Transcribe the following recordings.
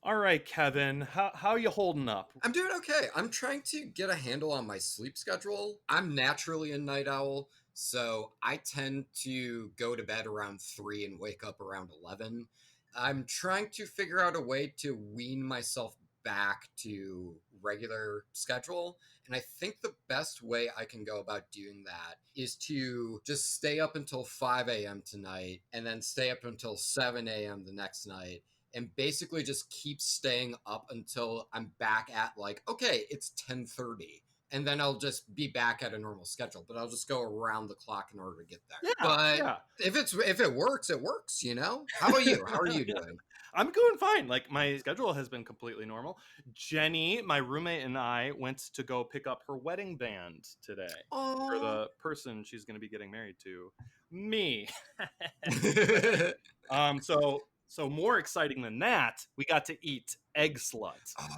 All right, Kevin, how you holding up? I'm doing okay. I'm trying to get a handle on my sleep schedule. I'm naturally a night owl, so I tend to go to bed around 3 and wake up around 11. I'm trying to figure out a way to wean myself back to regular schedule, and I think the best way I can go about doing that is to just stay up until 5 a.m. tonight and then stay up until 7 a.m. the next night and basically just keep staying up until I'm back at like, okay, it's 10:30. And then I'll just be back at a normal schedule, but I'll just go around the clock in order to get there. Yeah, But yeah. if it works, it works, you know? How about you? How are you doing? I'm doing fine. Like my schedule has been completely normal. Jenny, my roommate, and I went to go pick up her wedding band today for Oh. the person she's going to be getting married to, me. Oh, So more exciting than that, we got to eat egg slut,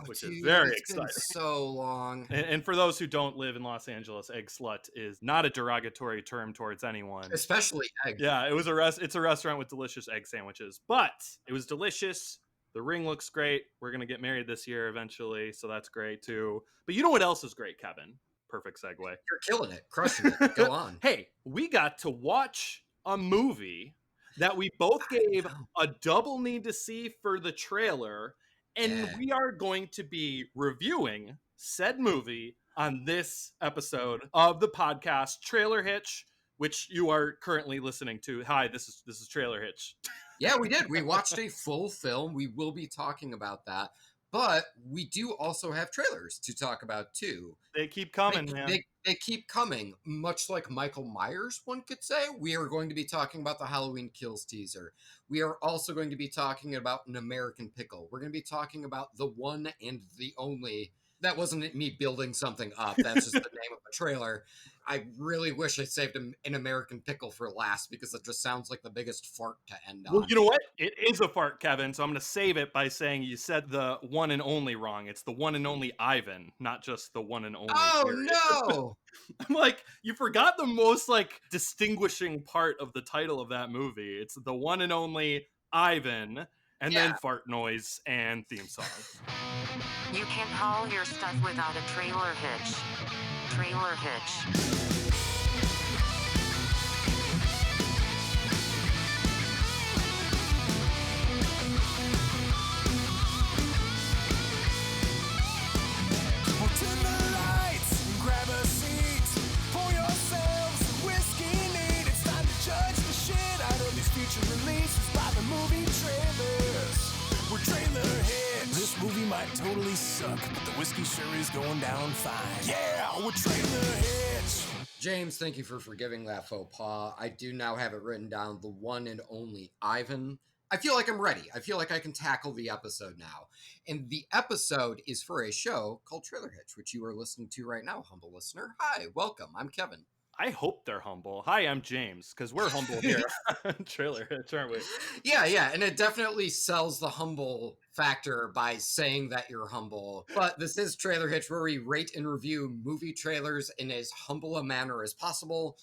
which is dude, very it's been exciting. so long. And for those who don't live in Los Angeles, egg slut is not a derogatory term towards anyone. Especially egg. Yeah, it's a restaurant with delicious egg sandwiches, but it was delicious. The ring looks great. We're gonna get married this year eventually, so that's great too. But you know what else is great, Kevin? Perfect segue. You're killing it, crushing it. Go on. Hey, we got to watch a movie that we both gave a double need to see for the trailer, and Yeah. we are going to be reviewing said movie on this episode of the podcast Trailer Hitch, which you are currently listening to. Hi, this is Trailer Hitch. Yeah, we did. We watched a full film. We will be talking about that. But we do also have trailers to talk about too. They keep coming, man. They keep coming, much like Michael Myers, one could say. We are going to be talking about the Halloween Kills teaser. We are also going to be talking about An American Pickle. We're going to be talking about the one and the only. That wasn't me building something up. That's just the name of a trailer. I really wish I saved An American Pickle for last because it just sounds like the biggest fart to end Well, on. you know what? It is a fart, Kevin. So I'm going to save it by saying you said the one and only wrong. It's the one and only Ivan, not just the one and only. Oh, period. no! I'm like, you forgot the most like distinguishing part of the title of that movie. It's the one and only Ivan, and then fart noise and theme song. You can't haul your stuff without a trailer hitch. Trailer hitch. This movie might totally suck, but the whiskey sure is going down fine. Yeah, we're Trailer Hitch. James, thank you for forgiving that faux pas. I do now have it written down, the one and only Ivan. I feel like I'm ready. I feel like I can tackle the episode now. And the episode is for a show called Trailer Hitch, which you are listening to right now, humble listener. Hi, welcome. I'm Kevin. I hope they're humble. Hi, I'm James, because we're humble here on Trailer Hitch, aren't we? Yeah, and it definitely sells the humble factor by saying that you're humble. But this is Trailer Hitch, where we rate and review movie trailers in as humble a manner as possible.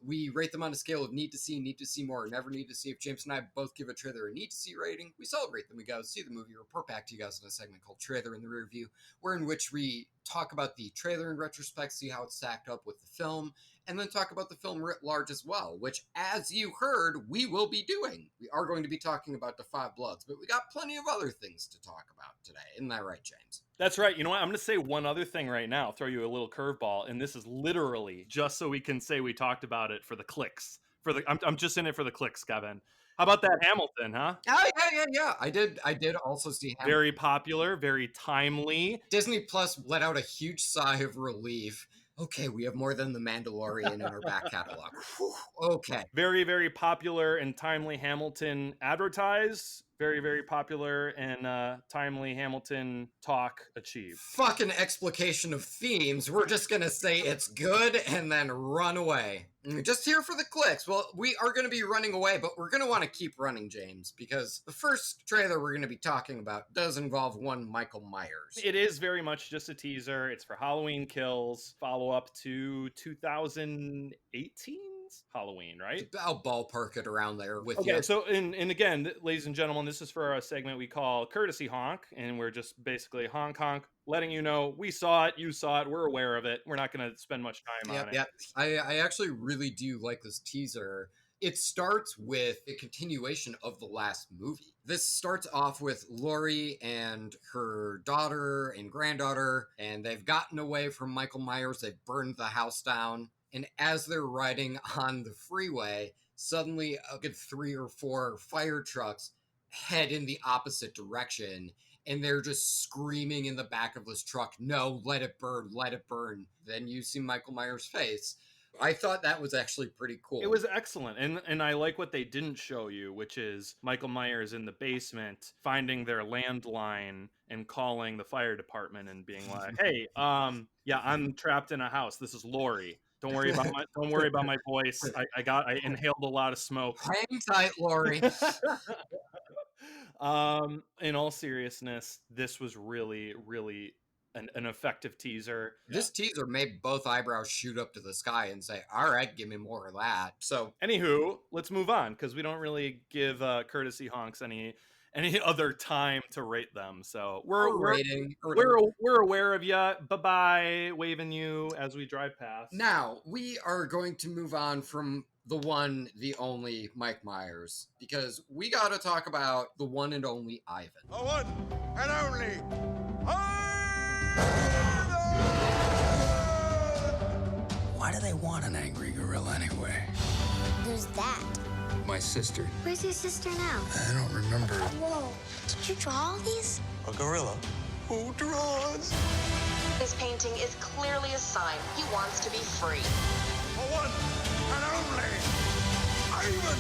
We rate them on a scale of need to see more, or never need to see. If James and I both give a trailer a need to see rating, we celebrate them. We go see the movie, report back to you guys in a segment called Trailer in the Rear View, in which we talk about the trailer in retrospect, see how it's stacked up with the film, and then talk about the film writ large as well, which, as you heard, we will be doing. We are going to be talking about The Five Bloods, but we got plenty of other things to talk about today. Isn't that right, James? That's right. You know what? I'm going to say one other thing right now, throw you a little curveball, and this is literally just so we can say we talked about it for the clicks. I'm just in it for the clicks, Kevin. How about that Hamilton, huh? Oh, yeah. I did also see Hamilton. Very popular, very timely. Disney Plus let out a huge sigh of relief. Okay, we have more than The Mandalorian in our back catalog. Whew, okay. Very, very popular and timely Hamilton advertise. Very, very popular and timely Hamilton talk achieved. Fucking explication of themes. We're just going to say it's good and then run away. Just here for the clicks. Well, we are going to be running away, but we're going to want to keep running, James, because the first trailer we're going to be talking about does involve one Michael Myers. It is very much just a teaser. It's for Halloween Kills, follow up to 2018. happens? Halloween, right? I'll ballpark it around there with Okay, you. so and again, ladies and gentlemen, this is for a segment we call Courtesy Honk, and we're just basically honk, letting you know we saw it, you saw it, we're aware of it. We're not going to spend much time on it. Yep. I actually really do like this teaser. It starts with a continuation of the last movie. This starts off with Lori and her daughter and granddaughter, and they've gotten away from Michael Myers. They've burned the house down. And as they're riding on the freeway, suddenly a good 3 or 4 fire trucks head in the opposite direction. And they're just screaming in the back of this truck, no, let it burn, let it burn. Then you see Michael Myers' face. I thought that was actually pretty cool. It was excellent. And I like what they didn't show you, which is Michael Myers in the basement finding their landline and calling the fire department and being like, hey, yeah, I'm trapped in a house. This is Lori. Don't worry about my voice. I inhaled a lot of smoke. Hang tight, Lori. In all seriousness, this was really, really an effective teaser. This teaser made both eyebrows shoot up to the sky and say, all right, give me more of that. So anywho, let's move on because we don't really give courtesy honks any other time to rate them. So we're aware of you. Bye-bye, waving you as we drive past. Now, we are going to move on from the one, the only Mike Myers, because we got to talk about the one and only Ivan. The one and only Why do they want an angry gorilla anyway? Who's that? My sister. Where's your sister now? I don't remember. Whoa. Did you draw all these? A gorilla who draws. This painting is clearly a sign he wants to be free. The one and only Ivan.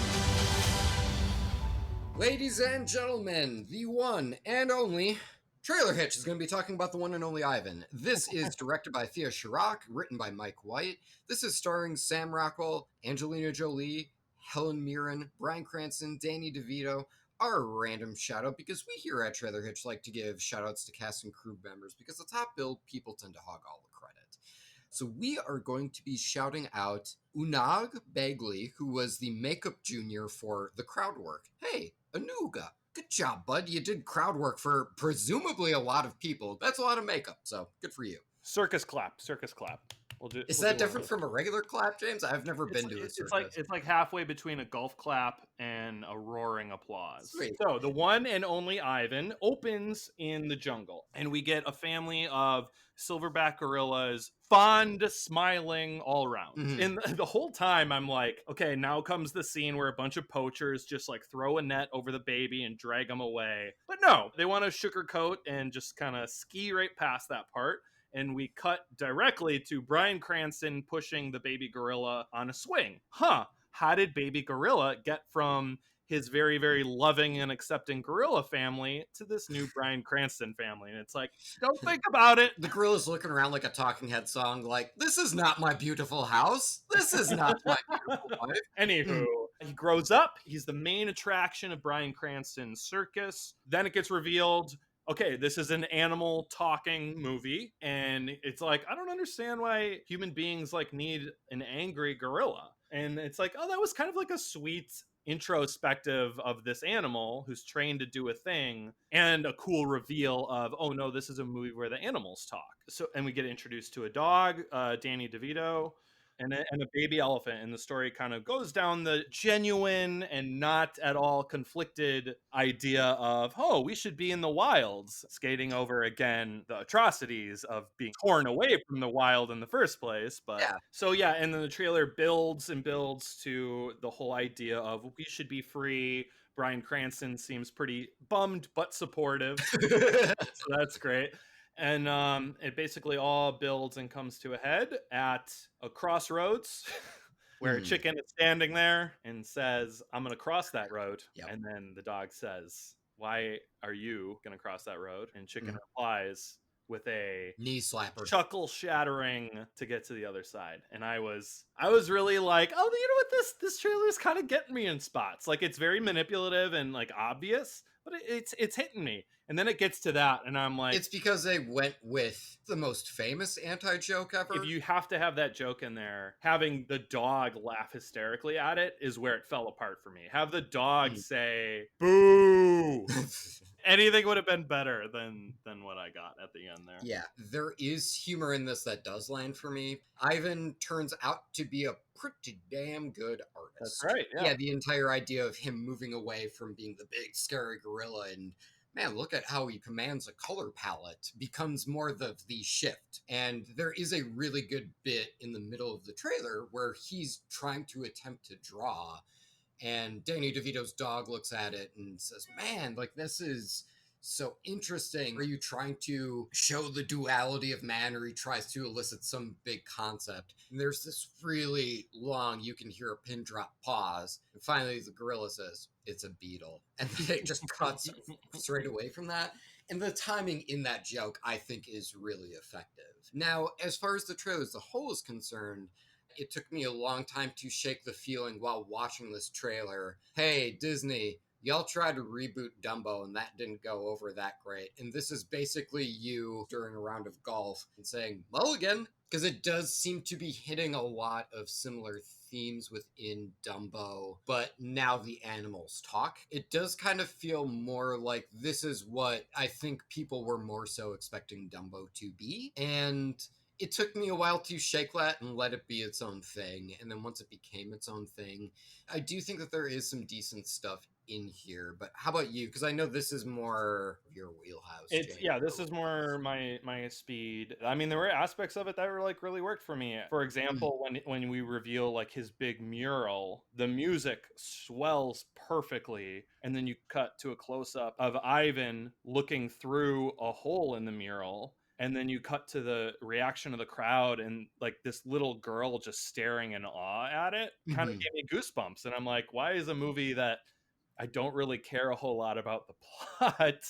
Ladies and gentlemen, the one and only Trailer Hitch is going to be talking about the one and only Ivan. This is directed by Thea Chirac, written by Mike White. This is starring Sam Rockwell, Angelina Jolie, Helen Mirren, Bryan Cranston, Danny DeVito. Our random shout out, because we here at Trailer Hitch like to give shout outs to cast and crew members, because the top billed people tend to hog all the credit. So we are going to be shouting out Unag Bagley, who was the makeup junior for the crowd work. Hey, Anuga. Good job, bud. You did crowd work for presumably a lot of people. That's a lot of makeup, so good for you. Circus clap. Is that different from a regular clap, James? I've never been to a circus. It's like halfway between a golf clap and a roaring applause. Sweet. So the one and only Ivan opens in the jungle, and we get a family of silverback gorillas, fond, smiling all around. Mm-hmm. And the whole time I'm like, okay, now comes the scene where a bunch of poachers just like throw a net over the baby and drag them away. But no, they want to sugarcoat and just kind of ski right past that part. And we cut directly to Bryan Cranston pushing the baby gorilla on a swing. How did baby gorilla get from his very, very loving and accepting gorilla family to this new Bryan Cranston family? And it's like, don't think about it. The gorilla's looking around like a Talking Head song, like, this is not my beautiful house. This is not my beautiful wife. Anywho, he grows up. He's the main attraction of Bryan Cranston's circus. Then it gets revealed, okay, this is an animal talking movie, and it's like, I don't understand why human beings like need an angry gorilla. And it's like, oh, that was kind of like a sweet introspective of this animal who's trained to do a thing, and a cool reveal of, oh no, this is a movie where the animals talk. So, and we get introduced to a dog, Danny DeVito, and a baby elephant, and the story kind of goes down the genuine and not at all conflicted idea of, oh, we should be in the wilds, skating over again the atrocities of being torn away from the wild in the first place. But Yeah. So yeah, and then the trailer builds and builds to the whole idea of we should be free. Bryan Cranston seems pretty bummed but supportive, so that's great. And it basically all builds and comes to a head at a crossroads where a chicken is standing there and says, I'm going to cross that road. Yep. And then the dog says, why are you going to cross that road? And chicken replies with a knee slapper, chuckle shattering to get to the other side. And I was really like, oh, you know what? This trailer is kind of getting me in spots. Like, it's very manipulative and like obvious, but it's hitting me. And then it gets to that, and I'm like, It's because they went with the most famous anti-joke ever. if you have to have that joke in there, having the dog laugh hysterically at it is where it fell apart for me. Have the dog say, boo! Anything would have been better than what I got at the end there. Yeah, there is humor in this that does land for me. Ivan turns out to be a pretty damn good artist. That's right, Yeah, the entire idea of him moving away from being the big scary gorilla and man, look at how he commands a color palette becomes more the shift. And there is a really good bit in the middle of the trailer where he's trying to attempt to draw. And Danny DeVito's dog looks at it and says, man, like this is so interesting. Are you trying to show the duality of man, or he tries to elicit some big concept? And there's this really long, you can hear a pin drop pause. And finally the gorilla says, it's a beetle. And then it just cuts straight away from that. And the timing in that joke, I think, is really effective. Now, as far as the trailer as a whole is concerned, it took me a long time to shake the feeling while watching this trailer. Hey, Disney, y'all tried to reboot Dumbo and that didn't go over that great. And this is basically you during a round of golf and saying, mulligan, because it does seem to be hitting a lot of similar themes within Dumbo, but now the animals talk. It does kind of feel more like this is what I think people were more so expecting Dumbo to be. And it took me a while to shake that and let it be its own thing. And then once it became its own thing, I do think that there is some decent stuff in here. But how about you? Because I know this is more of your wheelhouse. This is more my speed. I mean, there were aspects of it that were like really worked for me. For example, when we reveal like his big mural, the music swells perfectly, and then you cut to a close-up of Ivan looking through a hole in the mural. And then you cut to the reaction of the crowd and like this little girl just staring in awe at it kind of gave me goosebumps. And I'm like, why is a movie that I don't really care a whole lot about the plot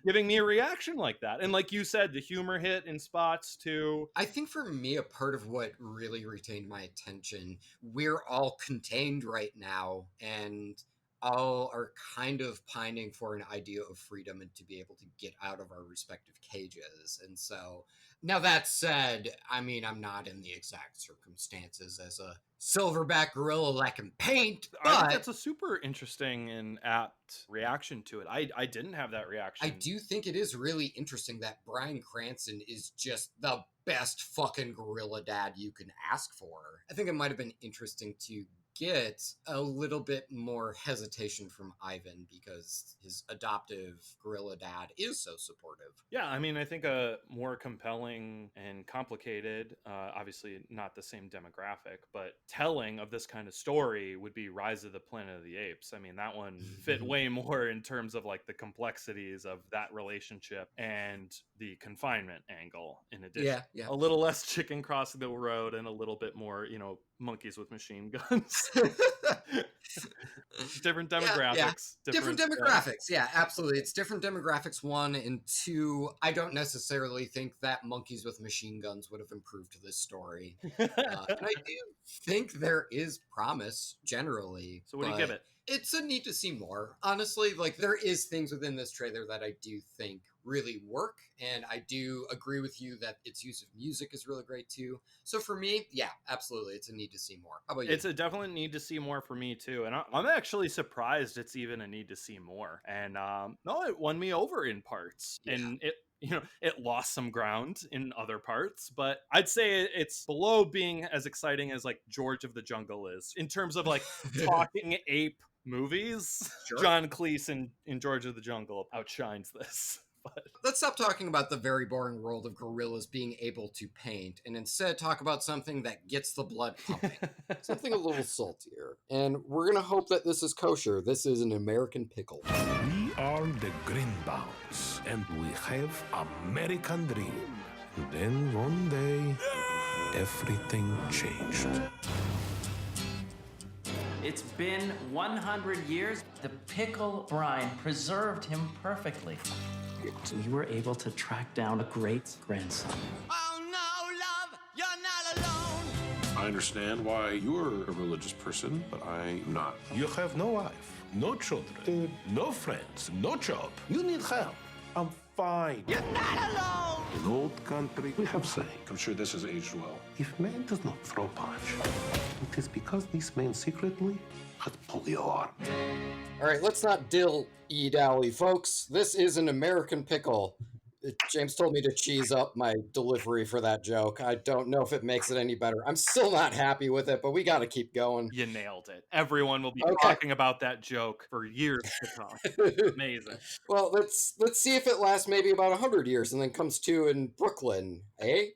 giving me a reaction like that? And like you said, the humor hit in spots too. I think for me, a part of what really retained my attention, we're all contained right now and all are kind of pining for an idea of freedom and to be able to get out of our respective cages. And so, now that said, I mean, I'm not in the exact circumstances as a silverback gorilla that can paint, but I think that's a super interesting and apt reaction to it. I didn't have that reaction. I do think it is really interesting that Bryan Cranston is just the best fucking gorilla dad you can ask for. I think it might have been interesting to get a little bit more hesitation from Ivan because his adoptive gorilla dad is so supportive. Yeah, I mean, I think a more compelling and complicated, obviously not the same demographic, but telling of this kind of story would be Rise of the Planet of the Apes. I mean, that one fit way more in terms of like the complexities of that relationship and the confinement angle in addition. Yeah. A little less chicken crossing the road and a little bit more, monkeys with machine guns. Different demographics. Different demographics. Yeah, absolutely. It's different demographics, one. And two, I don't necessarily think that monkeys with machine guns would have improved this story. And I do think there is promise generally. So what do you give it? It's a need to see more. Honestly, like there is things within this trailer that I do think really work. And I do agree with you that its use of music is really great too. So for me, yeah, absolutely. It's a need to see more. How about you? It's a definite need to see more for me too. And I'm actually surprised it's even a need to see more. And no, it won me over in parts. Yeah. And it lost some ground in other parts, but I'd say it's below being as exciting as like George of the Jungle is in terms of like talking ape movies. Sure. John Cleese in George of the Jungle outshines this. But let's stop talking about the very boring world of gorillas being able to paint and instead talk about something that gets the blood pumping. Something a little saltier. And we're going to hope that this is kosher. This is an American pickle. We are the Greenbaums, and we have American dream. Then one day, everything changed. It's been 100 years. The pickle brine preserved him perfectly. So you were able to track down a great grandson. Oh no, love, you're not alone. I understand why you're a religious person, but I'm not. You have no wife. no children, no friends, no job. You need help. I'm fine. You're not alone! In old country, we have saying. I'm sure this has aged well. If man does not throw punch, it is because this man secretly had polio arm. All right, let's not dill-e-dally, folks. This is An American Pickle. James told me to cheese up my delivery for that joke. I don't know if it makes it any better. I'm still not happy with it, but we got to keep going. You nailed it. Everyone will be Okay. talking about that joke for years to come. Amazing. Well, let's see if it lasts maybe about 100 years and then comes to in Brooklyn, eh?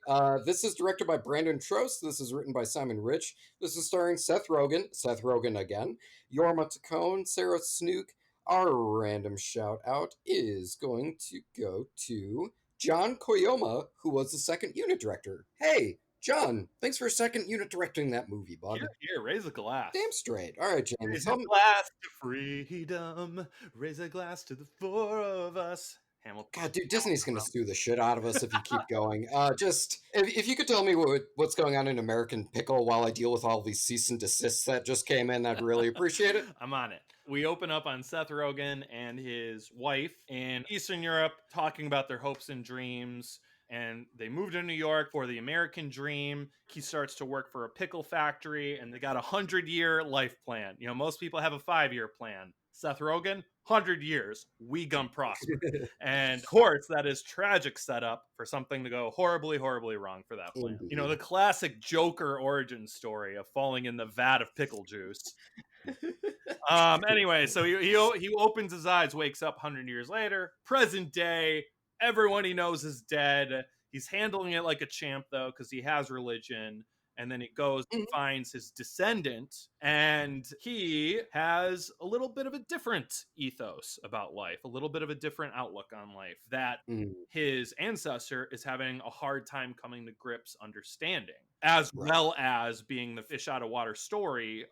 This is directed by Brandon Trost. This is written by Simon Rich. This is starring Seth Rogen again, Yorma Taccone, Sarah Snook. Our random shout out is going to go to John Koyoma, who was the second unit director. Hey, John, thanks for second unit directing that movie, bud. Here, raise a glass. Damn straight. All right, James. Raise a glass to freedom. Raise a glass to the four of us. Hamilton. God, dude, Disney's going to sue the shit out of us if you keep going. If you could tell me what's going on in American Pickle while I deal with all these cease and desists that just came in, I'd really appreciate it. I'm on it. We open up on Seth Rogen and his wife in Eastern Europe talking about their hopes and dreams. And they moved to New York for the American dream. He starts to work for a pickle factory, and they got a 100-year life plan. You know, most people have a 5-year plan. Seth Rogen, 100 years, we gun prosper. And of course, that is tragic setup for something to go horribly, horribly wrong for that plan. You know, the classic Joker origin story of falling in the vat of pickle juice. Anyway, so he opens his eyes, wakes up 100 years later, present day. Everyone he knows is dead. He's handling it like a champ, though, because he has religion. And then he goes and finds his descendant, and he has a little bit of a different ethos about life, a little bit of a different outlook on life that his ancestor is having a hard time coming to grips understanding, as well as being the fish out of water story,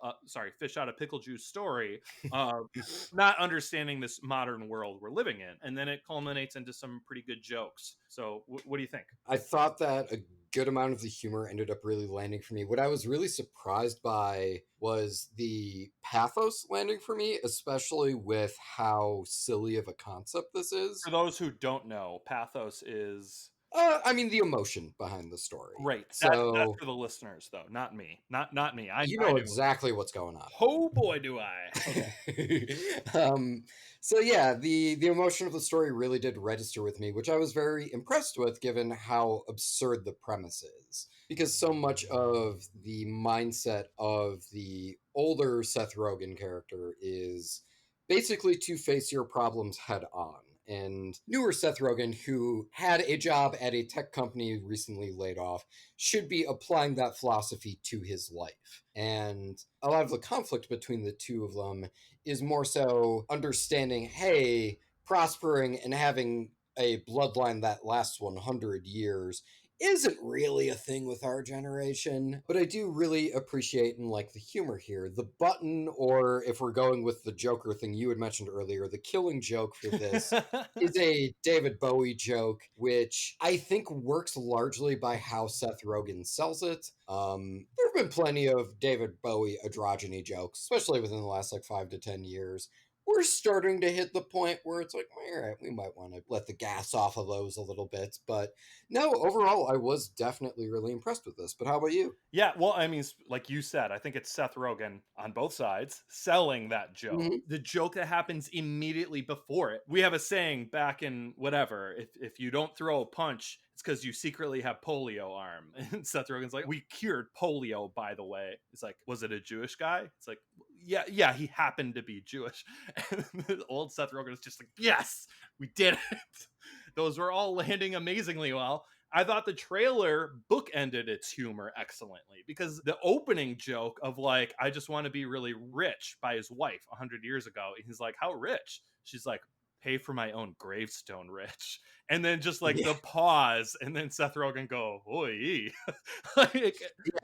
fish out of pickle juice story of not understanding this modern world we're living in. And then it culminates into some pretty good jokes. So what do you think? I thought that a good amount of the humor ended up really landing for me. What I was really surprised by was the pathos landing for me, especially with how silly of a concept this is. For those who don't know, pathos is... I mean, the emotion behind the story. Right. So that's for the listeners, though, not me. Not me. I know exactly what's going on. Oh boy, do I. Okay. So yeah, the emotion of the story really did register with me, which I was very impressed with given how absurd the premise is. Because so much of the mindset of the older Seth Rogen character is basically to face your problems head on. And newer Seth Rogen, who had a job at a tech company recently laid off, should be applying that philosophy to his life. And a lot of the conflict between the two of them is more so understanding, hey, prospering and having a bloodline that lasts 100 years isn't really a thing with our generation, but I do really appreciate and like the humor here. The button, or if we're going with the Joker thing you had mentioned earlier, the killing joke for this is a David Bowie joke, which I think works largely by how Seth Rogen sells it. There have been plenty of David Bowie androgyny jokes, especially within the last 5 to 10 years. We're starting to hit the point where it's like, all right, we might want to let the gas off of those a little bit. But no, overall, I was definitely really impressed with this. But how about you? Yeah, well, I mean, like you said, I think it's Seth Rogen on both sides selling that joke. Mm-hmm. The joke that happens immediately before it. We have a saying back in whatever, if you don't throw a punch, it's because you secretly have polio arm. And Seth Rogen's like, we cured polio, by the way. It's like, was it a Jewish guy? It's like, yeah, he happened to be Jewish. And the old Seth Rogen is just like, yes, we did it. Those were all landing amazingly well. I thought the trailer bookended its humor excellently, because the opening joke of like, I just want to be really rich by his wife 100 years ago. He's like, how rich? She's like, pay for my own gravestone rich. And then just like the pause, and then Seth Rogen go, oy.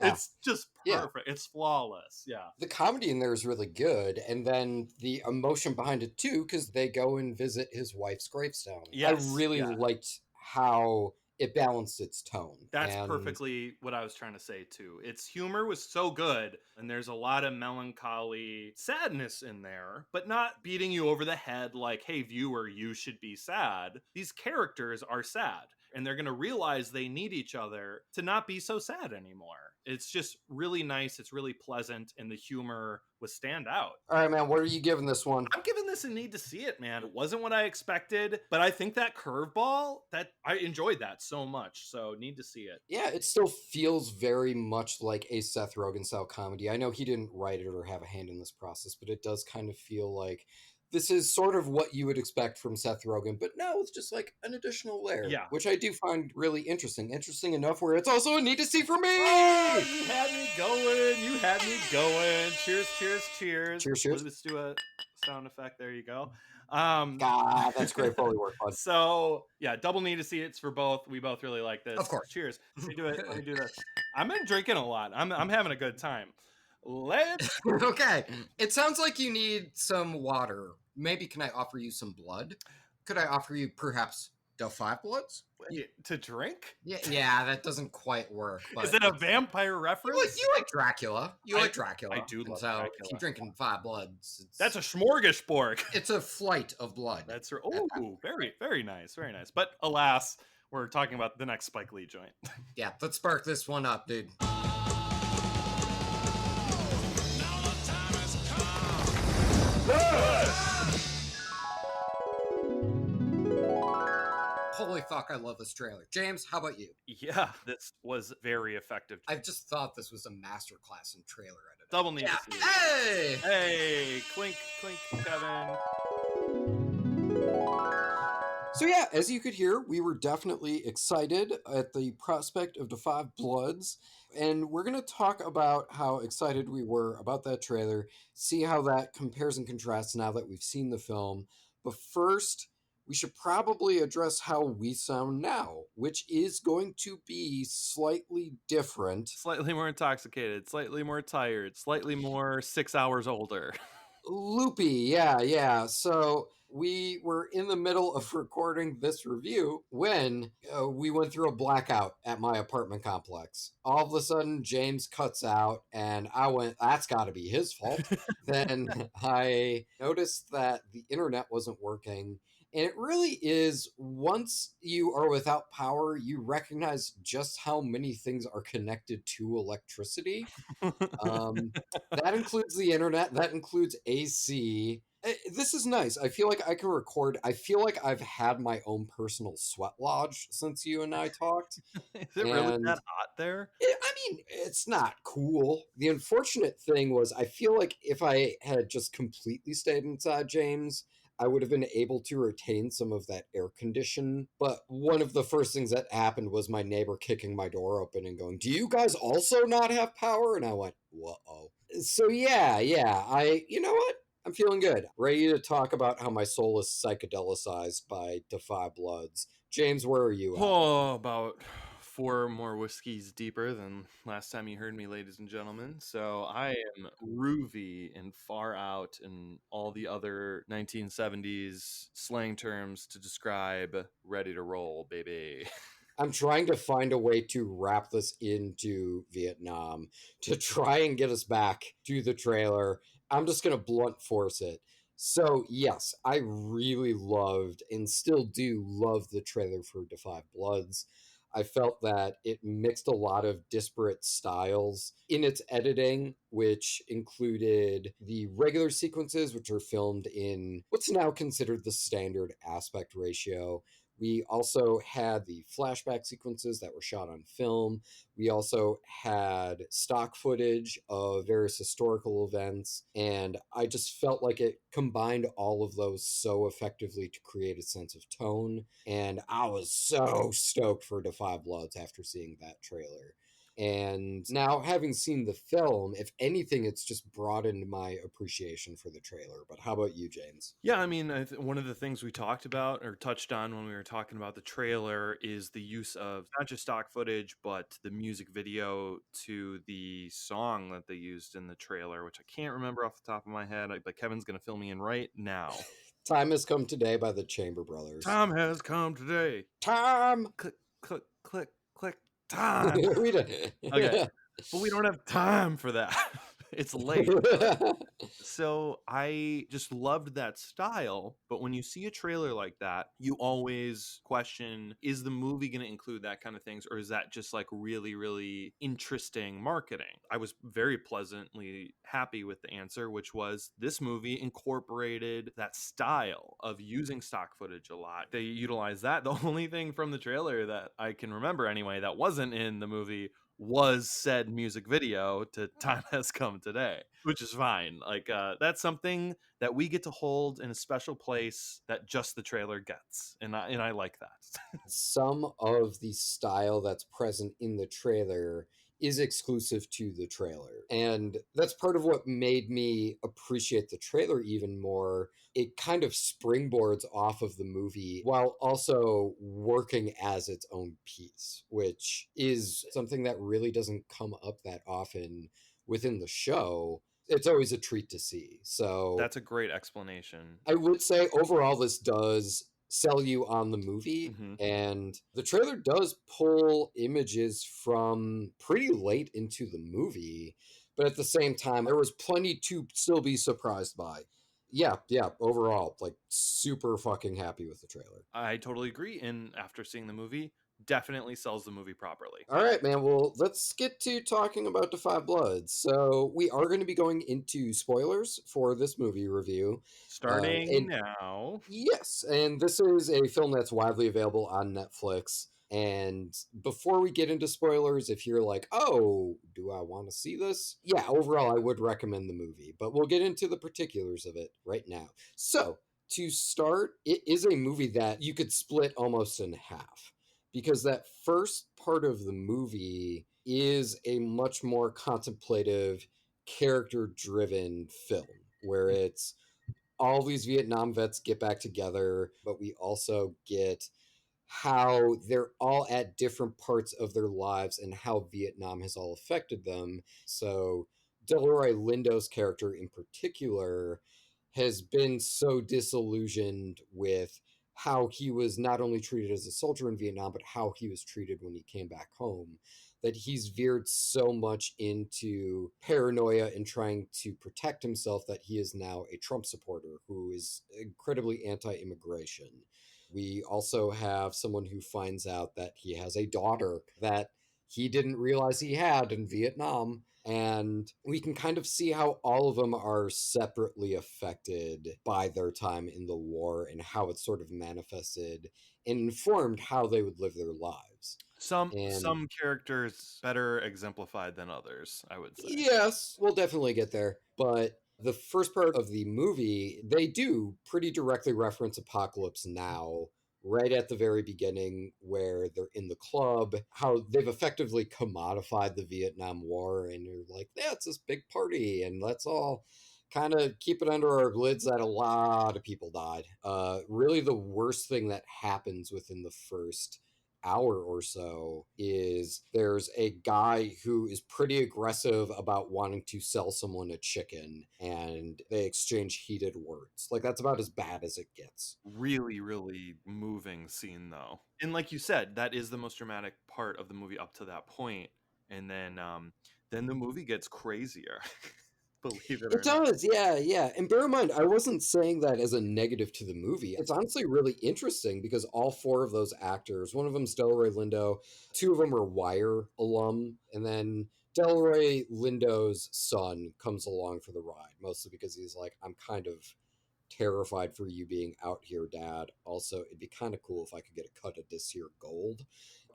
It's just perfect. It's flawless. Yeah. The comedy in there is really good. And then the emotion behind it too, because they go and visit his wife's gravestone. Yes, I really liked how it balanced its tone. That's And perfectly what I was trying to say too. Its humor was so good, and there's a lot of melancholy sadness in there, but not beating you over the head like, hey, viewer, you should be sad. These characters are sad, and they're going to realize they need each other to not be so sad anymore. It's just really nice. It's really pleasant, and the humor was stand out. all right, man, what are you giving this one? I'm giving this a need to see it, man. It wasn't what I expected, but I think that curveball, that I enjoyed that so much. So need to see it. Yeah, it still feels very much like a Seth Rogen style comedy. I know he didn't write it or have a hand in this process, but it does kind of feel like this is sort of what you would expect from Seth Rogen, but no, it's just like an additional layer, Yeah. which I do find really interesting. Interesting enough where it's also a need to see for me! Oh, you had me going. You had me going. Cheers, cheers, cheers. Cheers, cheers. Let's do a sound effect. There you go. God, that's great Foley work, bud. So, yeah, double need to see it's for both. We both really like this. Of course. Cheers. Let me do it. Let me do this. I've been drinking a lot. I'm having a good time. Let's. Okay. It sounds like you need some water. Maybe can I offer you some blood? Could I offer you perhaps the 5 bloods? To drink? Yeah, that doesn't quite work. But Is it a vampire reference? You like Dracula. You like Dracula. I do love so Dracula. Keep drinking 5 bloods. That's a smorgasbord. It's a flight of blood. That's very, very nice, very nice. But alas, we're talking about the next Spike Lee joint. Yeah, let's spark this one up, dude. Holy fuck, I love this trailer. James, how about you? Yeah, this was very effective. I just thought this was a masterclass in trailer editing. Double need to see it. Hey! Hey, clink, clink, Kevin. So yeah, as you could hear, we were definitely excited at the prospect of the 5 Bloods, and we're going to talk about how excited we were about that trailer, see how that compares and contrasts now that we've seen the film. But first, we should probably address how we sound now, which is going to be slightly different. Slightly more intoxicated, slightly more tired, slightly more 6 hours older. Loopy, yeah. So we were in the middle of recording this review when we went through a blackout at my apartment complex. All of a sudden, James cuts out, and I went, that's got to be his fault. Then I noticed that the internet wasn't working. And it really is, once you are without power, you recognize just how many things are connected to electricity. That includes the internet, that includes AC. This is nice. I feel like I can record. I feel like I've had my own personal sweat lodge since you and I talked. Is it really that hot there? I mean, it's not cool. The unfortunate thing was, I feel like if I had just completely stayed inside, James, I would have been able to retain some of that air condition. But one of the first things that happened was my neighbor kicking my door open and going, "Do you guys also not have power?" And I went, "Whoa." So yeah, you know what? I'm feeling good. Ready to talk about how my soul is psychedelicized by Defy Bloods. James, where are you at? Oh, about 4 more whiskeys deeper than last time you heard me, ladies and gentlemen. So I am groovy and far out and all the other 1970s slang terms to describe ready to roll, baby. I'm trying to find a way to wrap this into Vietnam to try and get us back to the trailer. I'm just going to blunt force it. So, yes, I really loved and still do love the trailer for Defy Bloods. I felt that it mixed a lot of disparate styles in its editing, which included the regular sequences, which are filmed in what's now considered the standard aspect ratio. We also had the flashback sequences that were shot on film. We also had stock footage of various historical events, and I just felt like it combined all of those so effectively to create a sense of tone, and I was so stoked for Defy Bloods after seeing that trailer. And now, having seen the film, if anything, it's just broadened my appreciation for the trailer. But how about you, James? Yeah, I mean, one of the things we talked about or touched on when we were talking about the trailer is the use of not just stock footage, but the music video to the song that they used in the trailer, which I can't remember off the top of my head, but Kevin's going to fill me in right now. Time Has Come Today by the Chamber Brothers. Time has come today. Time! click, click, click, time. We don't. Okay. But we don't have time for that. It's late. So I just loved that style. But when you see a trailer like that, you always question, is the movie going to include that kind of things? Or is that just like really, really interesting marketing? I was very pleasantly happy with the answer, which was this movie incorporated that style of using stock footage a lot. They utilized that. The only thing from the trailer that I can remember anyway that wasn't in the movie was said music video to Time Has Come Today, which is fine. Like that's something that we get to hold in a special place that just the trailer gets, and I like that. Some of the style that's present in the trailer is exclusive to the trailer, and that's part of what made me appreciate the trailer even more. It kind of springboards off of the movie while also working as its own piece, which is something that really doesn't come up that often within the show. It's always a treat to see. So That's a great explanation. I would say overall this does sell you on the movie, and the trailer does pull images from pretty late into the movie, but at the same time there was plenty to still be surprised by. Yeah, overall, like, super fucking happy with the trailer. I totally agree, and after seeing the movie, definitely sells the movie properly. All right, man. Well, let's get to talking about Da 5 Bloods. So we are going to be going into spoilers for this movie review. Starting now. Yes, and this is a film that's widely available on Netflix. And before we get into spoilers, if you're like, oh, do I want to see this? Yeah, overall, I would recommend the movie, but we'll get into the particulars of it right now. So, to start, it is a movie that you could split almost in half, because that first part of the movie is a much more contemplative, character-driven film, where it's all these Vietnam vets get back together, but we also get how they're all at different parts of their lives and how Vietnam has all affected them. So Delroy Lindo's character in particular has been so disillusioned with how he was not only treated as a soldier in Vietnam, but how he was treated when he came back home, that he's veered so much into paranoia and trying to protect himself that he is now a Trump supporter who is incredibly anti-immigration. We also have someone who finds out that he has a daughter that he didn't realize he had in Vietnam. And we can kind of see how all of them are separately affected by their time in the war and how it sort of manifested and informed how they would live their lives. Some characters better exemplified than others, I would say. Yes, we'll definitely get there. But the first part of the movie, they do pretty directly reference Apocalypse Now right at the very beginning, where they're in the club, how they've effectively commodified the Vietnam War, and you're like, yeah, it's this big party, and let's all kind of keep it under our lids that a lot of people died. Really, the worst thing that happens within the first hour or so is there's a guy who is pretty aggressive about wanting to sell someone a chicken, and they exchange heated words. Like, that's about as bad as it gets. Really, really moving scene, though. And like you said, that is the most dramatic part of the movie up to that point. And then the movie gets crazier. Believe it or not. It does, yeah. And bear in mind, I wasn't saying that as a negative to the movie. It's honestly really interesting because all four of those actors, one of them's Delroy Lindo, two of them are Wire alum, and then Delroy Lindo's son comes along for the ride, mostly because he's like, I'm kind of terrified for you being out here, Dad. Also, it'd be kind of cool if I could get a cut of this here gold.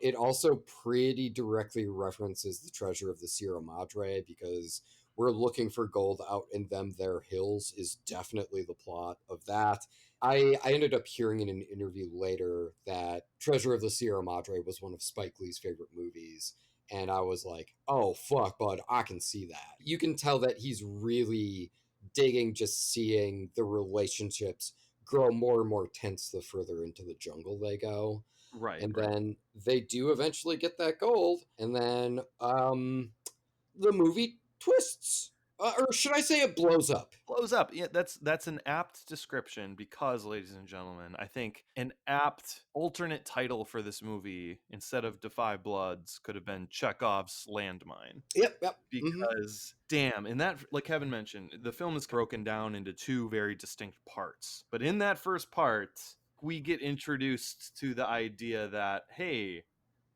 It also pretty directly references the treasure of the Sierra Madre, because we're looking for gold out in them their hills is definitely the plot of that. I ended up hearing in an interview later that Treasure of the Sierra Madre was one of Spike Lee's favorite movies. And I was like, oh, fuck, bud, I can see that. You can tell that he's really digging just seeing the relationships grow more and more tense the further into the jungle they go. Right. And then they do eventually get that gold. And then the movie twists Or should I say it blows up? Blows up. Yeah, that's an apt description because, ladies and gentlemen, I think an apt alternate title for this movie instead of Defy Bloods could have been Chekhov's Landmine. Yep. Because damn, in that, like Kevin mentioned, the film is broken down into two very distinct parts. But in that first part, we get introduced to the idea that, hey,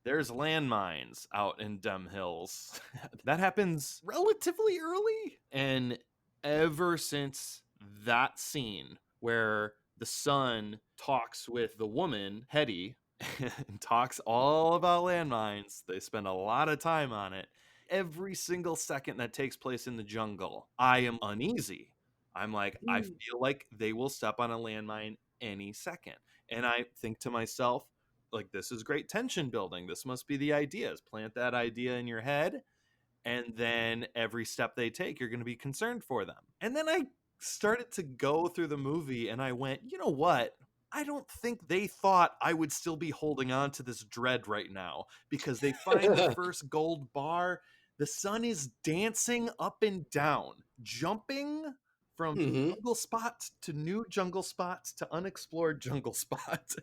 there's landmines out in Dem Hills. That happens relatively early. And ever since that scene where the son talks with the woman, Hetty, and talks all about landmines, they spend a lot of time on it. Every single second that takes place in the jungle, I am uneasy. I'm like, I feel like they will step on a landmine any second. And I think to myself, like, this is great tension building. This must be the ideas. Plant that idea in your head, and then every step they take, you're going to be concerned for them. And then I started to go through the movie, and I went, you know what? I don't think they thought I would still be holding on to this dread right now, because they find the first gold bar. The sun is dancing up and down, jumping from jungle spots to new jungle spots to unexplored jungle spots.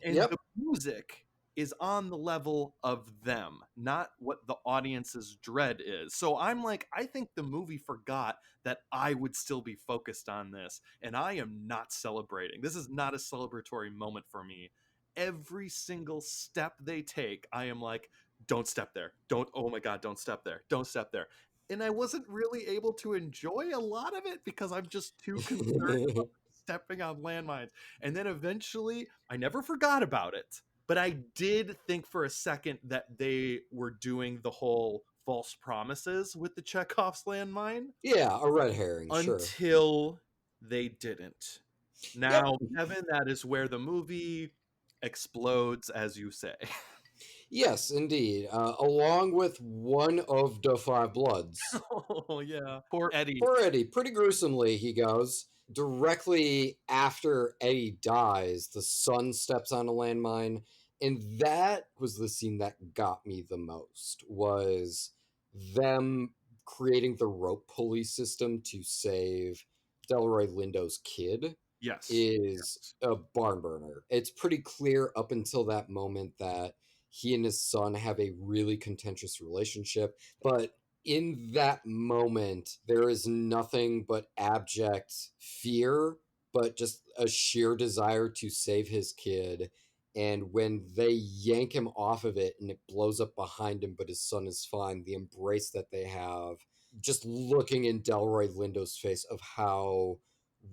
And the music is on the level of them, not what the audience's dread is. So I'm like, I think the movie forgot that I would still be focused on this, and I am not celebrating. This is not a celebratory moment for me. Every single step they take, I am like, don't step there. Don't, oh my God, don't step there. Don't step there. And I wasn't really able to enjoy a lot of it because I'm just too concerned about stepping on landmines. And then eventually, I never forgot about it, but I did think for a second that they were doing the whole false promises with the Chekhov's landmine. Yeah, a red herring, until they didn't. Now, Kevin, that is where the movie explodes, as you say. Yes, indeed. Along with one of the Five Bloods. Oh, yeah. Poor Eddie. Poor Eddie. Pretty gruesomely, he goes. Directly after Eddie dies, the son steps on a landmine. And that was the scene that got me the most, was them creating the rope pulley system to save Delroy Lindo's kid. Yes. Is a barn burner. It's pretty clear up until that moment that he and his son have a really contentious relationship, but in that moment, there is nothing but abject fear, but just a sheer desire to save his kid. And when they yank him off of it and it blows up behind him, but his son is fine, the embrace that they have, just looking in Delroy Lindo's face of how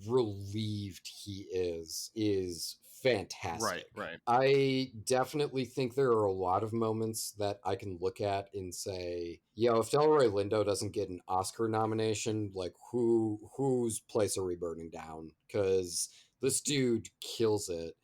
relieved he is fantastic. Right. I definitely think there are a lot of moments that I can look at and say, yo, if Delroy Lindo doesn't get an Oscar nomination, like whose place are we burning down? Because this dude kills it.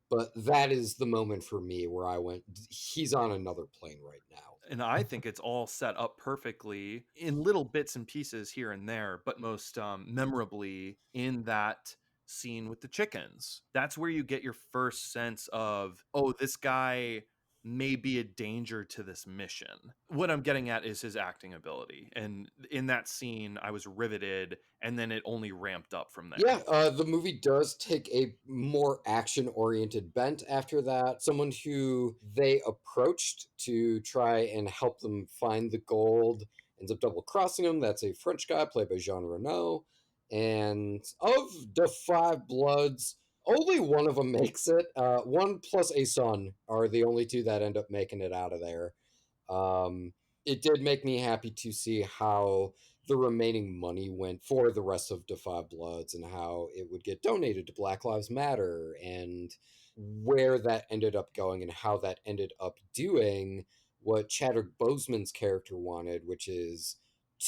But that is the moment for me where I went, he's on another plane right now. And I think it's all set up perfectly in little bits and pieces here and there, but most memorably in that scene with the chickens. That's where you get your first sense of, oh, this guy may be a danger to this mission. What I'm getting at is his acting ability. And in that scene, I was riveted, and then it only ramped up from there. Yeah, the movie does take a more action-oriented bent after that. Someone who they approached to try and help them find the gold ends up double-crossing him. That's a French guy played by Jean Reno. And of the Five Bloods, only one of them makes it. One plus a son are the only two that end up making it out of there. It did make me happy to see how the remaining money went for the rest of the Five Bloods and how it would get donated to Black Lives Matter and where that ended up going and how that ended up doing what Chadwick Boseman's character wanted, which is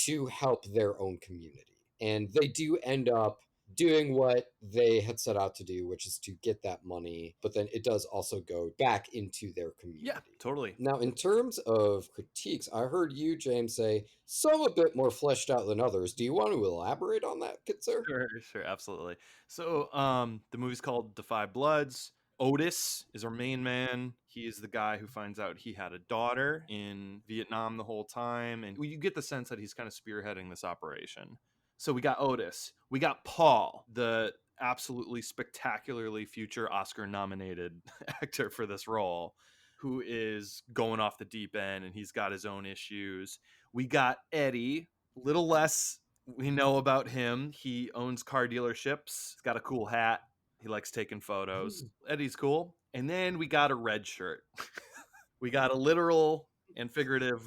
to help their own community. And they do end up doing what they had set out to do, which is to get that money, but then it does also go back into their community. Yeah, totally. Now, in terms of critiques, I heard you, James, say some a bit more fleshed out than others. Do you want to elaborate on that, good sir? Sure, absolutely. So, the movie's called The Five Bloods. Otis is our main man. He is the guy who finds out he had a daughter in Vietnam the whole time. And you get the sense that he's kind of spearheading this operation. So we got Otis. We got Paul, the absolutely spectacularly future Oscar-nominated actor for this role, who is going off the deep end, and he's got his own issues. We got Eddie. Little less we know about him. He owns car dealerships. He's got a cool hat. He likes taking photos. Eddie's cool. And then we got a red shirt. We got a literal and figurative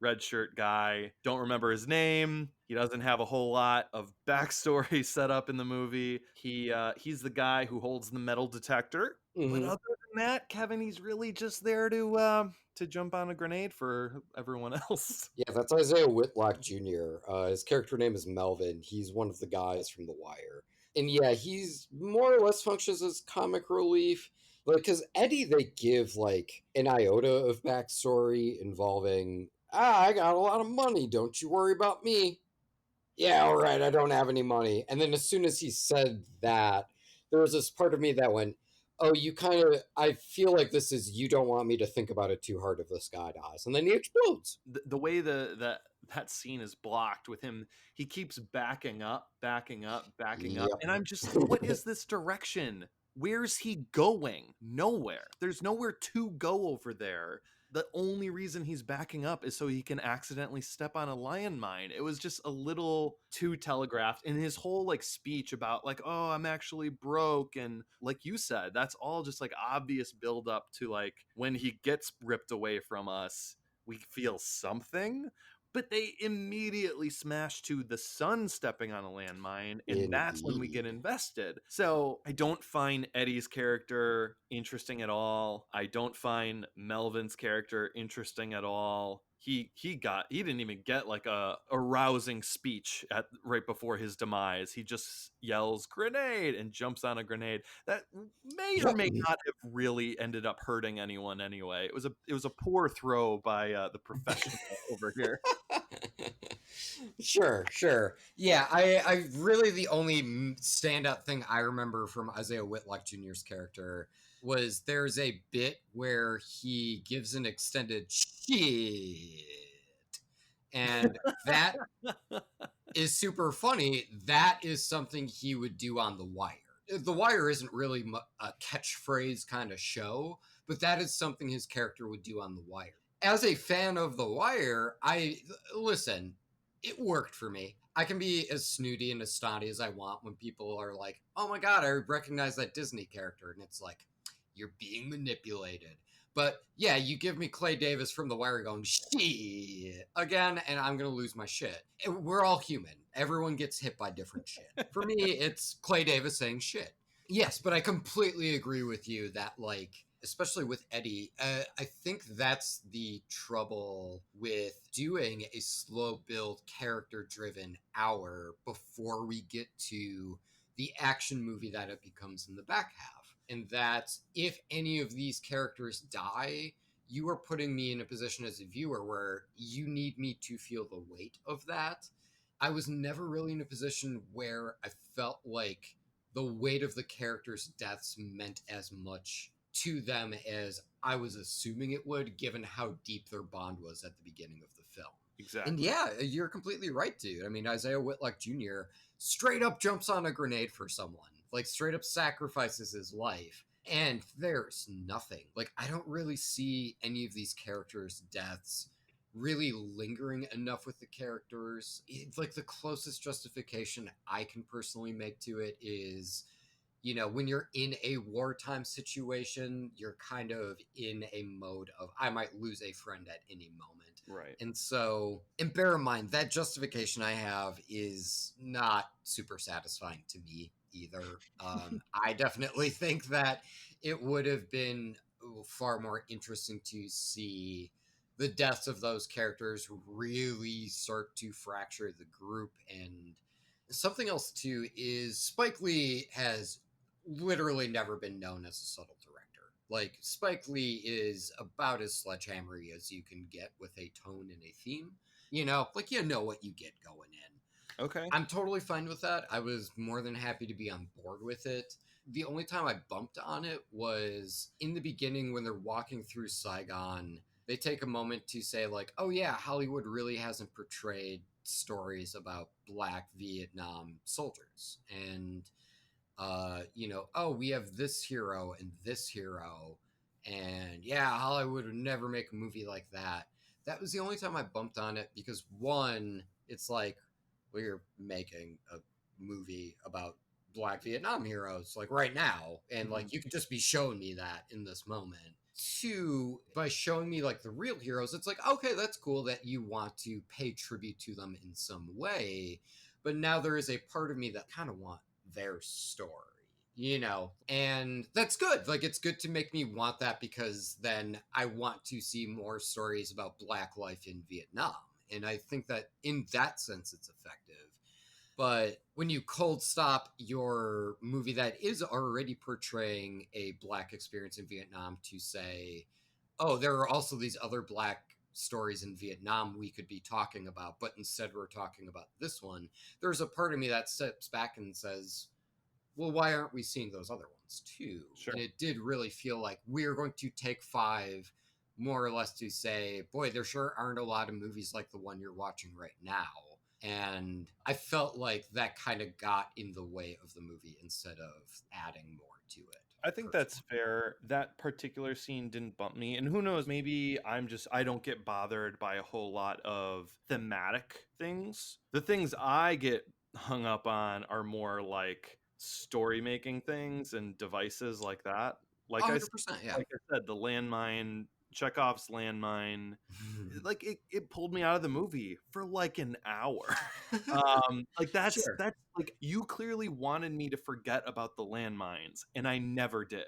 red shirt guy. Don't remember his name. He doesn't have a whole lot of backstory set up in the movie. He's the guy who holds the metal detector. But other than that, Kevin, he's really just there to jump on a grenade for everyone else. Yeah, that's Isaiah Whitlock Jr. His character name is Melvin. He's one of the guys from The Wire. And yeah, he's more or less functions as comic relief. Because Eddie, they give like an iota of backstory involving, I got a lot of money. Don't you worry about me. Yeah, all right, I don't have any money. And then as soon as he said that, there was this part of me that went, oh, I feel like this is, you don't want me to think about it too hard if this guy dies. And then he explodes. The way that scene is blocked with him, he keeps backing up. And I'm just, what is this direction? Where's he going? Nowhere. There's nowhere to go over there. The only reason he's backing up is so he can accidentally step on a landmine. It was just a little too telegraphed. And his whole like speech about like, oh, I'm actually broke. And like you said, that's all just like obvious buildup to like when he gets ripped away from us, we feel something. But they immediately smash to the sun stepping on a landmine, and that's when we get invested. So I don't find Eddie's character interesting at all. I don't find Melvin's character interesting at all. He didn't even get like a rousing speech right before his demise. He just yells grenade and jumps on a grenade that may or may not have really ended up hurting anyone anyway. It was a poor throw by the professional over here. Sure. Yeah, I really, the only standout thing I remember from Isaiah Whitlock Jr.'s character was there's a bit where he gives an extended shit. And that is super funny. That is something he would do on The Wire. The Wire isn't really a catchphrase kind of show, but that is something his character would do on The Wire. As a fan of The Wire, listen, it worked for me. I can be as snooty and as snotty as I want when people are like, oh my God, I recognize that Disney character. And it's like, you're being manipulated. But yeah, you give me Clay Davis from The Wire going, shit, again, and I'm going to lose my shit. We're all human. Everyone gets hit by different shit. For me, it's Clay Davis saying shit. Yes, but I completely agree with you that, like, especially with Eddie, I think that's the trouble with doing a slow build, character driven hour before we get to the action movie that it becomes in the back half. And that's, if any of these characters die, you are putting me in a position as a viewer where you need me to feel the weight of that. I was never really in a position where I felt like the weight of the characters' deaths meant as much to them as I was assuming it would, given how deep their bond was at the beginning of the film. Exactly. And yeah, you're completely right, dude. I mean, Isaiah Whitlock Jr. straight up jumps on a grenade for someone. Like, straight up sacrifices his life. And there's nothing. Like, I don't really see any of these characters' deaths really lingering enough with the characters. It's like the closest justification I can personally make to it is, you know, when you're in a wartime situation, you're kind of in a mode of, I might lose a friend at any moment. Right. And so, and bear in mind, that justification I have is not super satisfying to me either. I definitely think that it would have been far more interesting to see the deaths of those characters really start to fracture the group. And something else too is Spike Lee has literally never been known as a subtle director. Like, Spike Lee is about as sledgehammery as you can get with a tone and a theme. You know, like, you know what you get going in. Okay. I'm totally fine with that. I was more than happy to be on board with it. The only time I bumped on it was in the beginning when they're walking through Saigon. They take a moment to say, like, oh, yeah, Hollywood really hasn't portrayed stories about Black Vietnam soldiers. And, oh, we have this hero and this hero. And, yeah, Hollywood would never make a movie like that. That was the only time I bumped on it because, one, it's like, we're making a movie about Black Vietnam heroes like right now, and like you can just be showing me that in this moment. Two, by showing me like the real heroes, it's like, okay, that's cool that you want to pay tribute to them in some way, but now there is a part of me that kind of want their story, and that's good. Like, it's good to make me want that because then I want to see more stories about Black life in Vietnam. And I think that in that sense, it's effective. But when you cold stop your movie that is already portraying a Black experience in Vietnam to say, oh, there are also these other Black stories in Vietnam we could be talking about, but instead we're talking about this one, there's a part of me that steps back and says, well, why aren't we seeing those other ones too? Sure. And it did really feel like we're going to take 5 more or less to say, boy, there sure aren't a lot of movies like the one you're watching right now. And I felt like that kind of got in the way of the movie instead of adding more to it. I think that's fair. That particular scene didn't bump me. And who knows, maybe I don't get bothered by a whole lot of thematic things. The things I get hung up on are more like story making things and devices like that. Like 100%, yeah. Like I said, the landmine, Chekhov's landmine, like it pulled me out of the movie for like an hour. Like that's like, you clearly wanted me to forget about the landmines and I never did.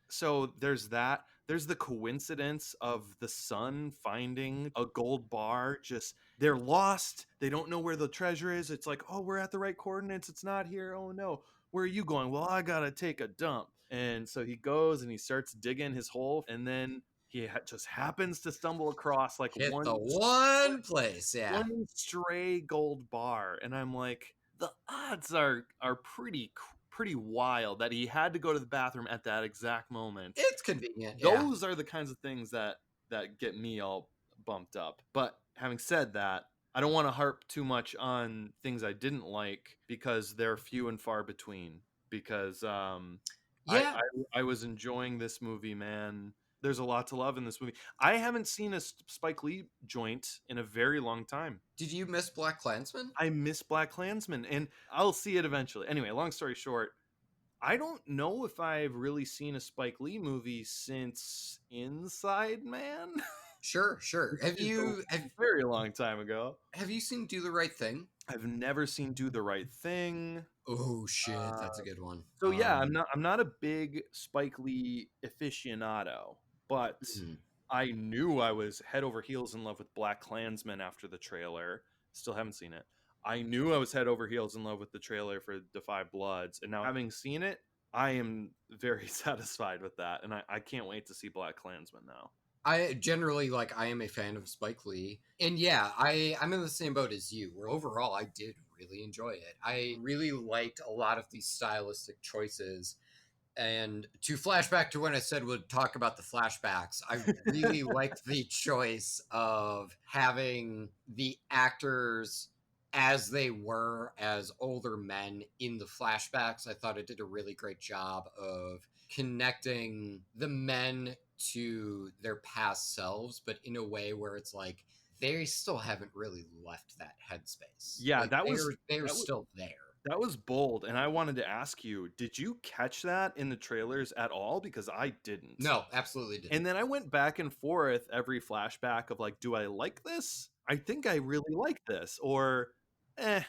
So there's that. There's the coincidence of the son finding a gold bar. Just, they're lost. They don't know where the treasure is. It's like, oh, we're at the right coordinates. It's not here. Oh no. Where are you going? Well, I gotta take a dump. And so he goes and he starts digging his hole, and then he just happens to stumble across like one place, one stray gold bar, and I'm like, the odds are pretty wild that he had to go to the bathroom at that exact moment. It's convenient. Those are the kinds of things that get me all bumped up. But having said that, I don't want to harp too much on things I didn't like because they're few and far between. Because I was enjoying this movie, man. There's a lot to love in this movie. I haven't seen a Spike Lee joint in a very long time. Did you miss Black Klansman? I miss Black Klansman, and I'll see it eventually. Anyway, long story short, I don't know if I've really seen a Spike Lee movie since Inside Man. Sure. Have you? A very long time ago. Have you seen Do the Right Thing? I've never seen Do the Right Thing. Oh shit, that's a good one. So yeah, I'm not a big Spike Lee aficionado, but I knew I was head over heels in love with Black Klansman after the trailer. Still haven't seen it. I knew I was head over heels in love with the trailer for Defy Bloods, and now having seen it, I am very satisfied with that, and I can't wait to see Black Klansman now. I generally, I am a fan of Spike Lee. And yeah, I'm in the same boat as you, where overall I did really enjoy it. I really liked a lot of these stylistic choices. And to flashback to when I said we'd talk about the flashbacks, I really liked the choice of having the actors as they were as older men in the flashbacks. I thought it did a really great job of connecting the men to their past selves, but in a way where it's like they still haven't really left that headspace. Yeah, they're still there. That was bold, and I wanted to ask you, did you catch that in the trailers at all? Because I didn't. No, absolutely didn't. And then I went back and forth every flashback of like, do I like this? I think I really like this, or I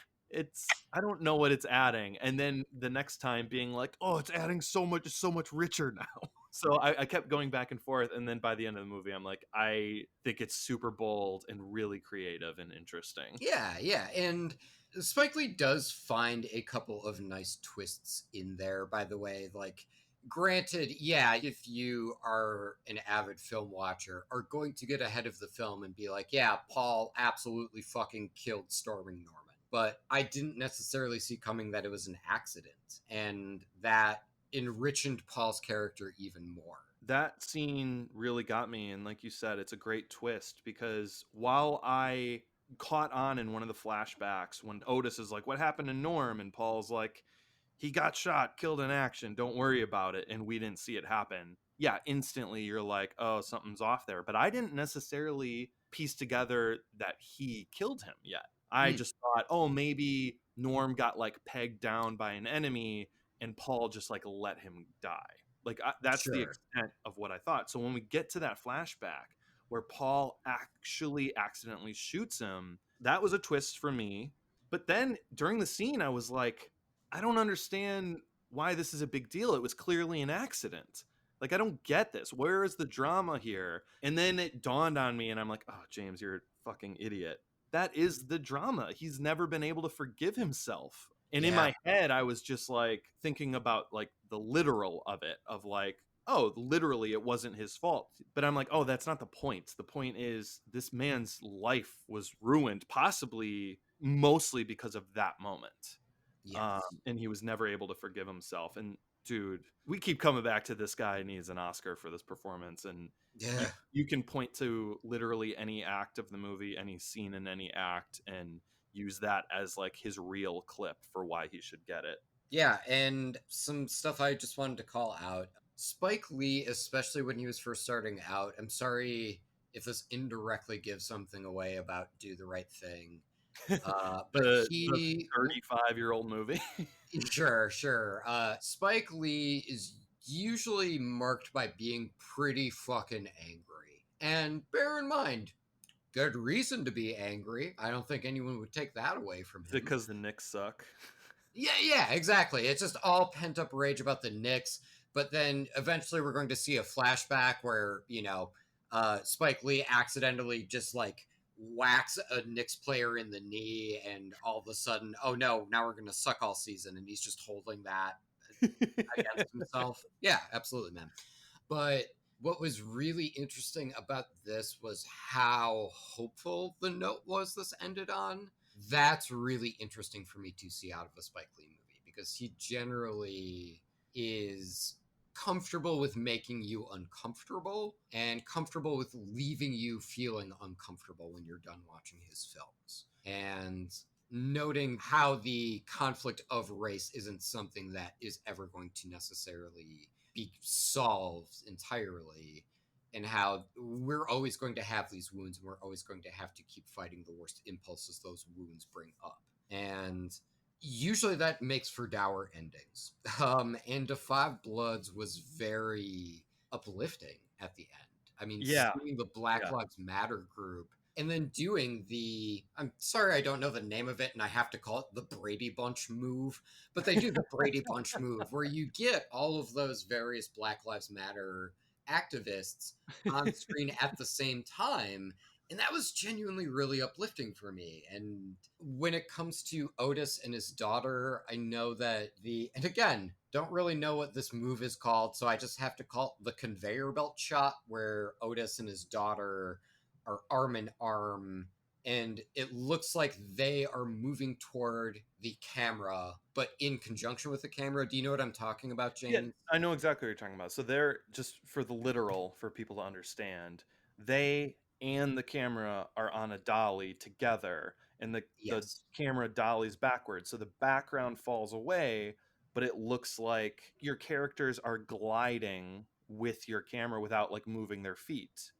don't know what it's adding. And then the next time being like, oh, it's adding so much richer now. So I kept going back and forth, and then by the end of the movie, I'm like, I think it's super bold and really creative and interesting. Yeah, and Spike Lee does find a couple of nice twists in there, by the way. Like, granted, yeah, if you are an avid film watcher, are going to get ahead of the film and be like, yeah, Paul absolutely fucking killed Storming Norman. but I didn't necessarily see coming that it was an accident, and that enriched Paul's character even more. That scene really got me, and like you said, it's a great twist, because while I caught on in one of the flashbacks when Otis is like, what happened to Norm, and Paul's like, he got shot, killed in action, don't worry about it, and we didn't see it happen. Yeah, instantly you're like, oh, something's off there. But I didn't necessarily piece together that he killed him yet. I just thought, oh, maybe Norm got like pegged down by an enemy and Paul just like let him die. Like that's the Sure. extent of what I thought. So when we get to that flashback where Paul actually accidentally shoots him, that was a twist for me. But then during the scene, I was like, I don't understand why this is a big deal. It was clearly an accident. Like, I don't get this. Where is the drama here? And then it dawned on me, and I'm like, oh, James, you're a fucking idiot. That is the drama. He's never been able to forgive himself. And in Yeah. my head, I was just like thinking about like the literal of it, of like, oh, literally it wasn't his fault. But I'm like, oh, that's not the point. The point is this man's life was ruined, possibly mostly because of that moment. Yes. And he was never able to forgive himself. And dude, we keep coming back to this guy needs an Oscar for this performance. And Yeah. you can point to literally any act of the movie, any scene in any act, and use that as like his real clip for why he should get it. Yeah, and some stuff I just wanted to call out. Spike Lee, especially when he was first starting out, I'm sorry if this indirectly gives something away about Do the Right Thing. But the 35-year-old movie. Sure. Spike Lee is usually marked by being pretty fucking angry. And bear in mind, good reason to be angry. I don't think anyone would take that away from him. Because the Knicks suck. Yeah, exactly. It's just all pent up rage about the Knicks. But then eventually we're going to see a flashback where, Spike Lee accidentally just like whacks a Knicks player in the knee, and all of a sudden, oh no, now we're going to suck all season. And he's just holding that against himself. Yeah, absolutely, man. But what was really interesting about this was how hopeful the note was this ended on. That's really interesting for me to see out of a Spike Lee movie, because he generally is comfortable with making you uncomfortable and comfortable with leaving you feeling uncomfortable when you're done watching his films. And noting how the conflict of race isn't something that is ever going to necessarily be solved entirely, and how we're always going to have these wounds, and we're always going to have to keep fighting the worst impulses those wounds bring up. And usually that makes for dour endings. And Da 5 Bloods was very uplifting at the end. I mean, seeing the Black Lives Matter group and then doing I'm sorry I don't know the name of it, and I have to call it the Brady Bunch move, but they do the Brady Bunch move, where you get all of those various Black Lives Matter activists on screen at the same time. And that was genuinely really uplifting for me. And when it comes to Otis and his daughter, I know that and again, don't really know what this move is called, so I just have to call it the conveyor belt shot, where Otis and his daughter are arm in arm, and it looks like they are moving toward the camera, but in conjunction with the camera. Do you know what I'm talking about, James? Yeah, I know exactly what you're talking about. So they're, just for the literal, for people to understand, they and the camera are on a dolly together, and the camera dollies backwards. So the background falls away, but it looks like your characters are gliding with your camera without like moving their feet,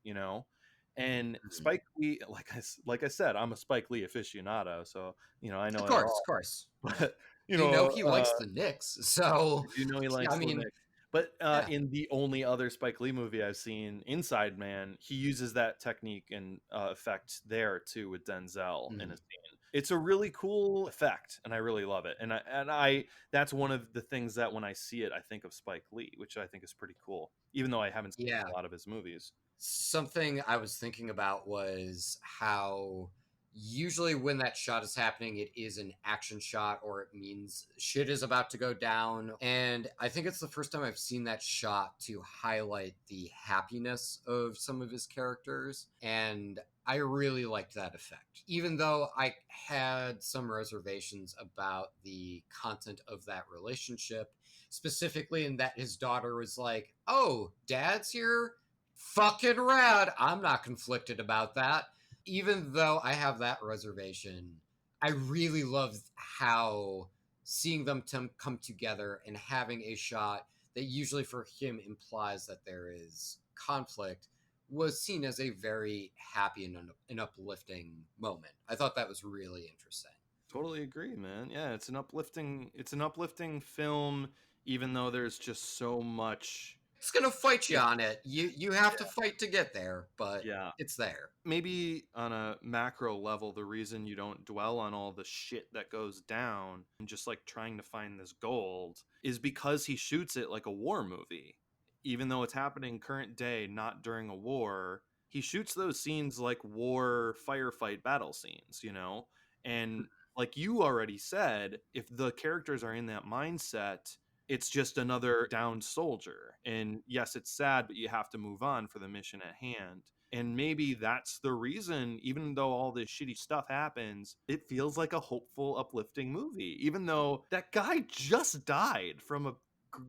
And Spike Lee, like I said, I'm a Spike Lee aficionado, so I know. Of course. But he likes the Knicks, so he likes the Knicks. But in the only other Spike Lee movie I've seen, Inside Man, he uses that technique and effect there too with Denzel in a scene. It's a really cool effect, and I really love it. And I that's one of the things that when I see it, I think of Spike Lee, which I think is pretty cool, even though I haven't seen a lot of his movies. Something I was thinking about was how Usually when that shot is happening, it is an action shot or it means shit is about to go down. And I think it's the first time I've seen that shot to highlight the happiness of some of his characters. And I really liked that effect. Even though I had some reservations about the content of that relationship, specifically in that his daughter was like, oh, dad's here? Fucking rad. I'm not conflicted about that. Even though I have that reservation, I really love how seeing them come together and having a shot that usually for him implies that there is conflict was seen as a very happy and uplifting moment. I thought that was really interesting. Totally agree, man. Yeah, it's an uplifting film, even though there's just so much. It's gonna fight you on it. You have to fight to get there, but Yeah. it's there. Maybe on a macro level, the reason you don't dwell on all the shit that goes down and just like trying to find this gold is because he shoots it like a war movie. Even though it's happening current day, not during a war, he shoots those scenes like war firefight battle scenes, you know? And like you already said, if the characters are in that mindset, it's just another downed soldier. And yes, it's sad, but you have to move on for the mission at hand. And maybe that's the reason, even though all this shitty stuff happens, it feels like a hopeful, uplifting movie. Even though that guy just died from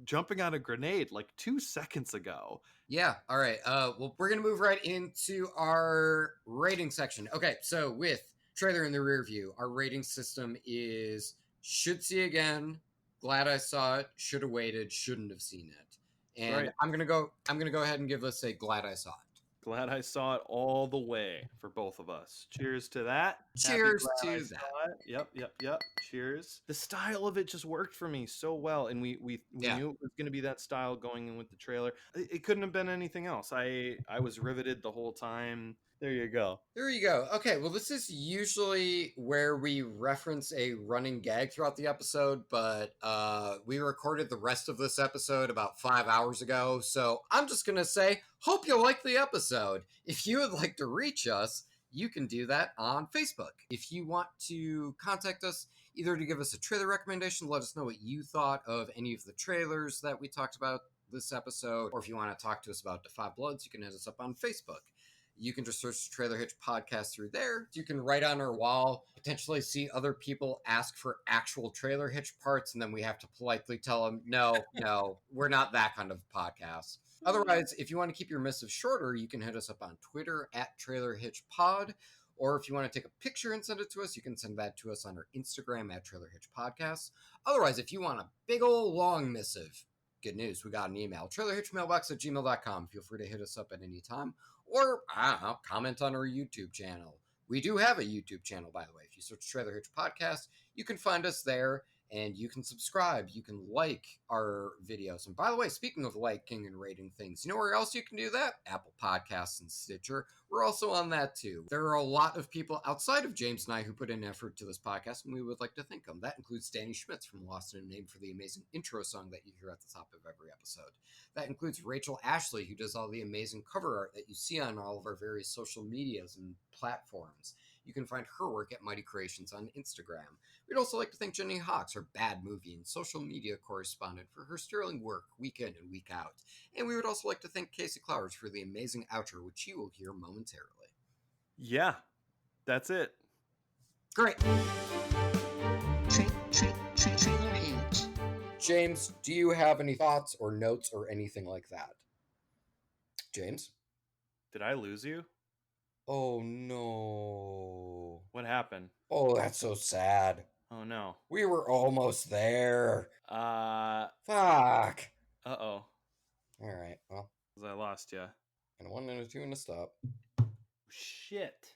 jumping on a grenade like 2 seconds ago. Yeah. All right. Well, we're gonna move right into our rating section. Okay. So with trailer in the rear view, our rating system is should see again, glad I saw it, should have waited, shouldn't have seen it. And Right. I'm gonna go ahead and give this a glad I saw it. Glad I saw it all the way for both of us. Cheers to that. Cheers Glad to I that. saw it. Yep. Cheers. The style of it just worked for me so well, and we Yeah. knew it was going to be that style going in with the trailer. It couldn't have been anything else. I was riveted the whole time. There you go. There you go. Okay, well, this is usually where we reference a running gag throughout the episode, but we recorded the rest of this episode about 5 hours ago, so I'm just going to say, hope you like the episode. If you would like to reach us, you can do that on Facebook. If you want to contact us, either to give us a trailer recommendation, let us know what you thought of any of the trailers that we talked about this episode, or if you want to talk to us about Defy Bloods, you can hit us up on Facebook. You can just search Trailer Hitch Podcast through there. You can write on our wall, potentially see other people ask for actual Trailer Hitch parts, and then we have to politely tell them, no, we're not that kind of podcast. Otherwise, if you want to keep your missive shorter, you can hit us up on Twitter at Trailer Hitch Pod. Or if you want to take a picture and send it to us, you can send that to us on our Instagram at Trailer Hitch Podcast. Otherwise, if you want a big old long missive, good news, we got an email, trailerhitchmailbox@gmail.com. Feel free to hit us up at any time. Or, I don't know, comment on our YouTube channel. We do have a YouTube channel, by the way. If you search Trailer Hitch Podcast, you can find us there, and you can subscribe. You can like our videos. And by the way, speaking of liking and rating things, you know where else you can do that? Apple Podcasts and Stitcher. We're also on that, too. There are a lot of people outside of James and I who put in effort to this podcast, and we would like to thank them. That includes Danny Schmitz from Lost in a Name for the amazing intro song that you hear at the top of every episode. That includes Rachel Ashley, who does all the amazing cover art that you see on all of our various social medias and platforms. You can find her work at Mighty Creations on Instagram. We'd also like to thank Jenny Hawks, our Bad Movie and social media correspondent, for her sterling work week in and week out. And we would also like to thank Casey Clowers for the amazing outro, which you will hear momentarily. Yeah, that's it. Great. Trailer Hitch. James, do you have any thoughts or notes or anything like that? James? Did I lose you? Oh, no. What happened? Oh, that's so sad. Oh no. We were almost there. Uh-oh. Fuck. All All right, well. I lost you. And a 1 and a 2 and a stop. Shit.